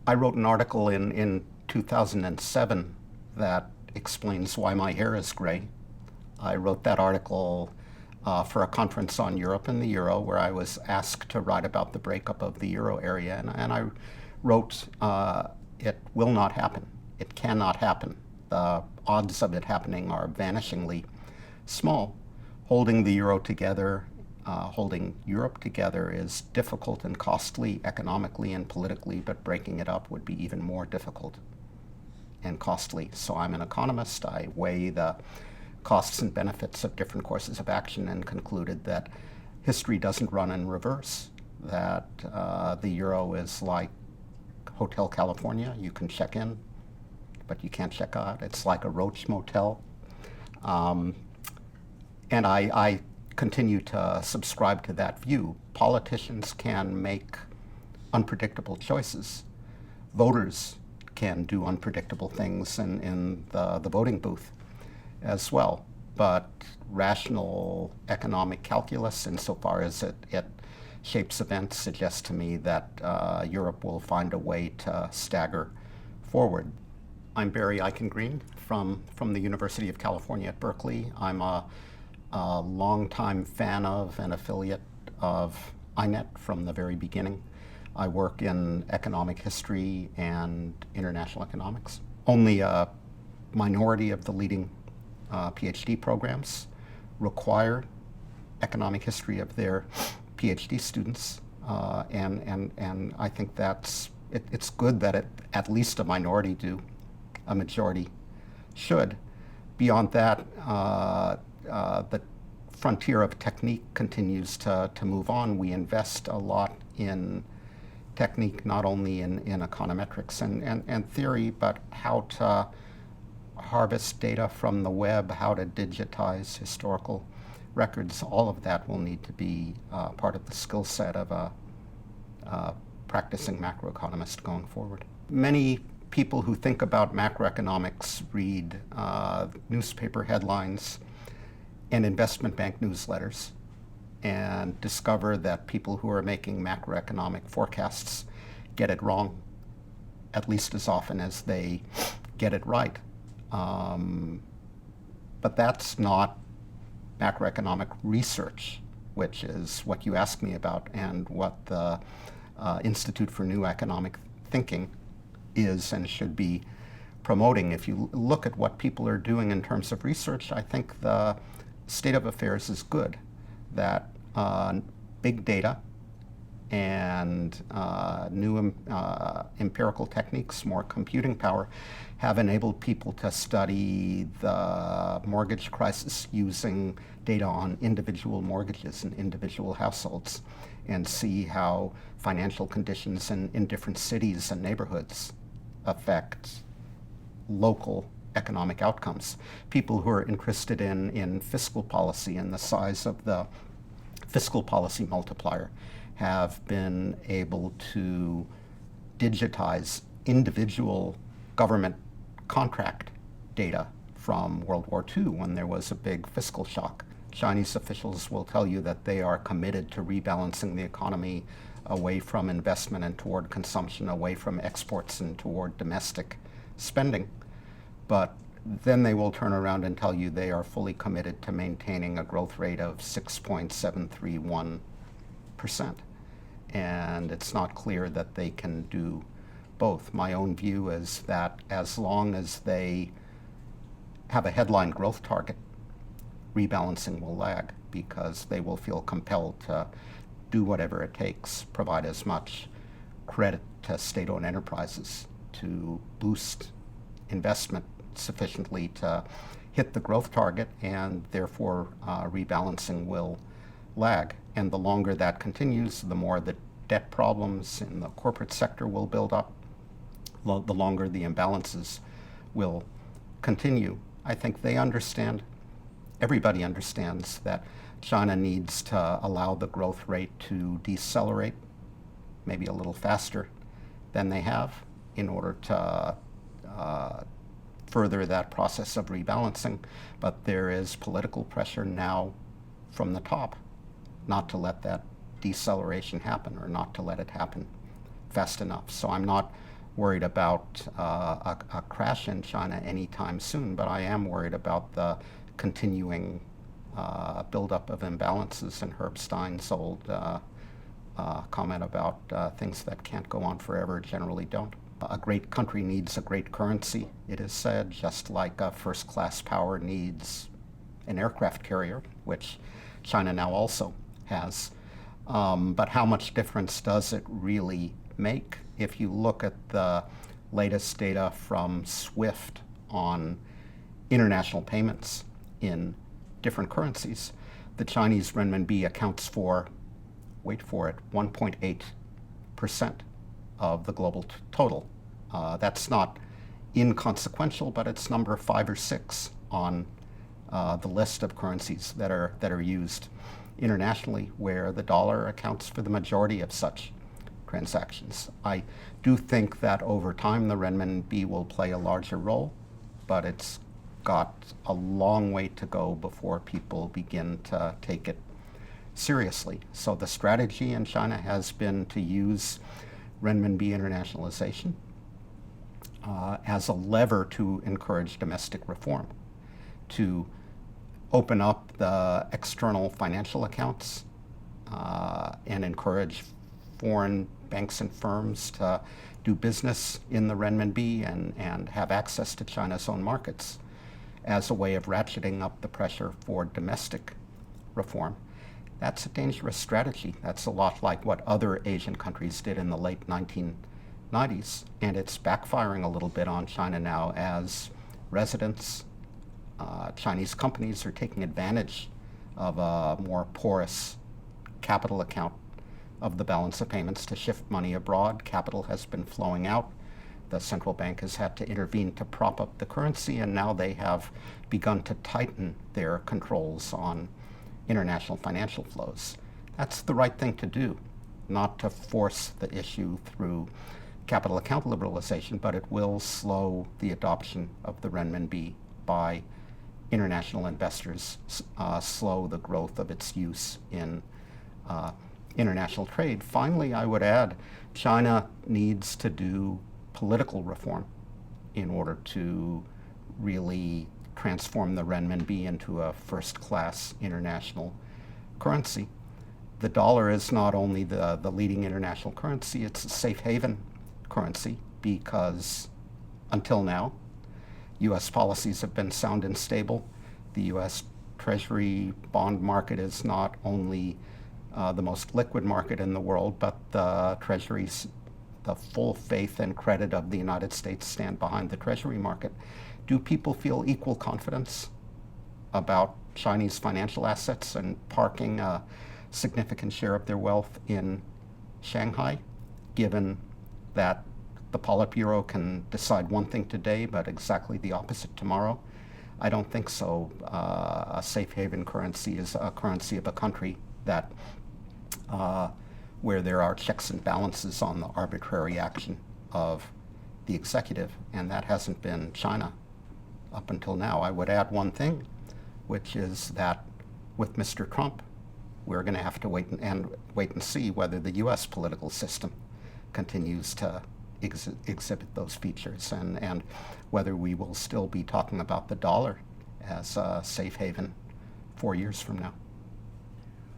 I wrote an article in 2007 that explains why my hair is gray. I wrote that article for a conference on Europe and the Euro, where I was asked to write about the breakup of the Euro area. And I wrote, it will not happen. It cannot happen. The odds of it happening are vanishingly small. Holding the Euro together, holding Europe together is difficult and costly economically and politically, but breaking it up would be even more difficult and costly. So I'm an economist. I weigh the costs and benefits of different courses of action and concluded that history doesn't run in reverse, that the Euro is like Hotel California. You can check in, but you can't check out. It's like a Roach Motel. And I continue to subscribe to that view. Politicians can make unpredictable choices. Voters can do unpredictable things in the voting booth as well. But rational economic calculus, insofar as it shapes events, suggests to me that Europe will find a way to stagger forward. I'm Barry Eichengreen from the University of California at Berkeley. I'm a longtime fan of and affiliate of INET from the very beginning. I work in economic history and international economics. Only a minority of the leading PhD programs require economic history of their PhD students, and I think it's good that at least a minority do. A majority should. Beyond that, the frontier of technique continues to move on. We invest a lot in technique, not only in econometrics and theory, but how to harvest data from the web, how to digitize historical records. All of that will need to be part of the skill set of a practicing macroeconomist going forward. Many people who think about macroeconomics read newspaper headlines and investment bank newsletters and discover that people who are making macroeconomic forecasts get it wrong at least as often as they get it right. But that's not macroeconomic research, which is what you asked me about and what the Institute for New Economic Thinking is and should be promoting. If you look at what people are doing in terms of research, I think the state of affairs is good, that big data and new empirical techniques, more computing power, have enabled people to study the mortgage crisis using data on individual mortgages and individual households and see how financial conditions in different cities and neighborhoods affect local economic outcomes. People who are interested in fiscal policy and the size of the fiscal policy multiplier have been able to digitize individual government contract data from World War II when there was a big fiscal shock. Chinese officials will tell you that they are committed to rebalancing the economy away from investment and toward consumption, away from exports and toward domestic spending. But then they will turn around and tell you they are fully committed to maintaining a growth rate of 6.731%. And it's not clear that they can do both. My own view is that as long as they have a headline growth target, rebalancing will lag because they will feel compelled to do whatever it takes, provide as much credit to state-owned enterprises to boost investment sufficiently to hit the growth target, and therefore rebalancing will lag. And the longer that continues, the more the debt problems in the corporate sector will build up, the longer the imbalances will continue. I think they understand, everybody understands, that China needs to allow the growth rate to decelerate, maybe a little faster than they have, in order to further that process of rebalancing. But there is political pressure now from the top not to let that deceleration happen, or not to let it happen fast enough. So I'm not worried about a crash in China anytime soon, but I am worried about the continuing buildup of imbalances, and Herb Stein's old comment about things that can't go on forever generally don't. A great country needs a great currency, it is said, just like a first-class power needs an aircraft carrier, which China now also has. But how much difference does it really make? If you look at the latest data from SWIFT on international payments in different currencies, the Chinese renminbi accounts for, wait for it, 1.8% of the global total. That's not inconsequential, but it's number 5 or 6 on the list of currencies that are used internationally, where the dollar accounts for the majority of such transactions. I do think that over time the renminbi will play a larger role, but it's got a long way to go before people begin to take it seriously. So the strategy in China has been to use renminbi internationalization as a lever to encourage domestic reform, to open up the external financial accounts and encourage foreign banks and firms to do business in the renminbi and have access to China's own markets as a way of ratcheting up the pressure for domestic reform. That's a dangerous strategy. That's a lot like what other Asian countries did in the late 1990s, and it's backfiring a little bit on China now as residents, Chinese companies are taking advantage of a more porous capital account of the balance of payments to shift money abroad. Capital has been flowing out. The central bank has had to intervene to prop up the currency, and now they have begun to tighten their controls on international financial flows. That's the right thing to do, not to force the issue through capital account liberalization, but it will slow the adoption of the renminbi by international investors, slow the growth of its use in international trade. Finally, I would add, China needs to do political reform in order to really transform the renminbi into a first-class international currency. The dollar is not only the leading international currency, it's a safe haven currency because until now, U.S. policies have been sound and stable. The U.S. Treasury bond market is not only the most liquid market in the world, but the Treasuries, the full faith and credit of the United States stand behind the Treasury market. Do people feel equal confidence about Chinese financial assets and parking a significant share of their wealth in Shanghai, given that the Politburo can decide one thing today, but exactly the opposite tomorrow? I don't think so. A safe haven currency is a currency of a country that, where there are checks and balances on the arbitrary action of the executive, and that hasn't been China up until now. I would add one thing, which is that with Mr. Trump, we're going to have to wait and see whether the U.S. political system continues to exhibit those features, and whether we will still be talking about the dollar as a safe haven 4 years from now.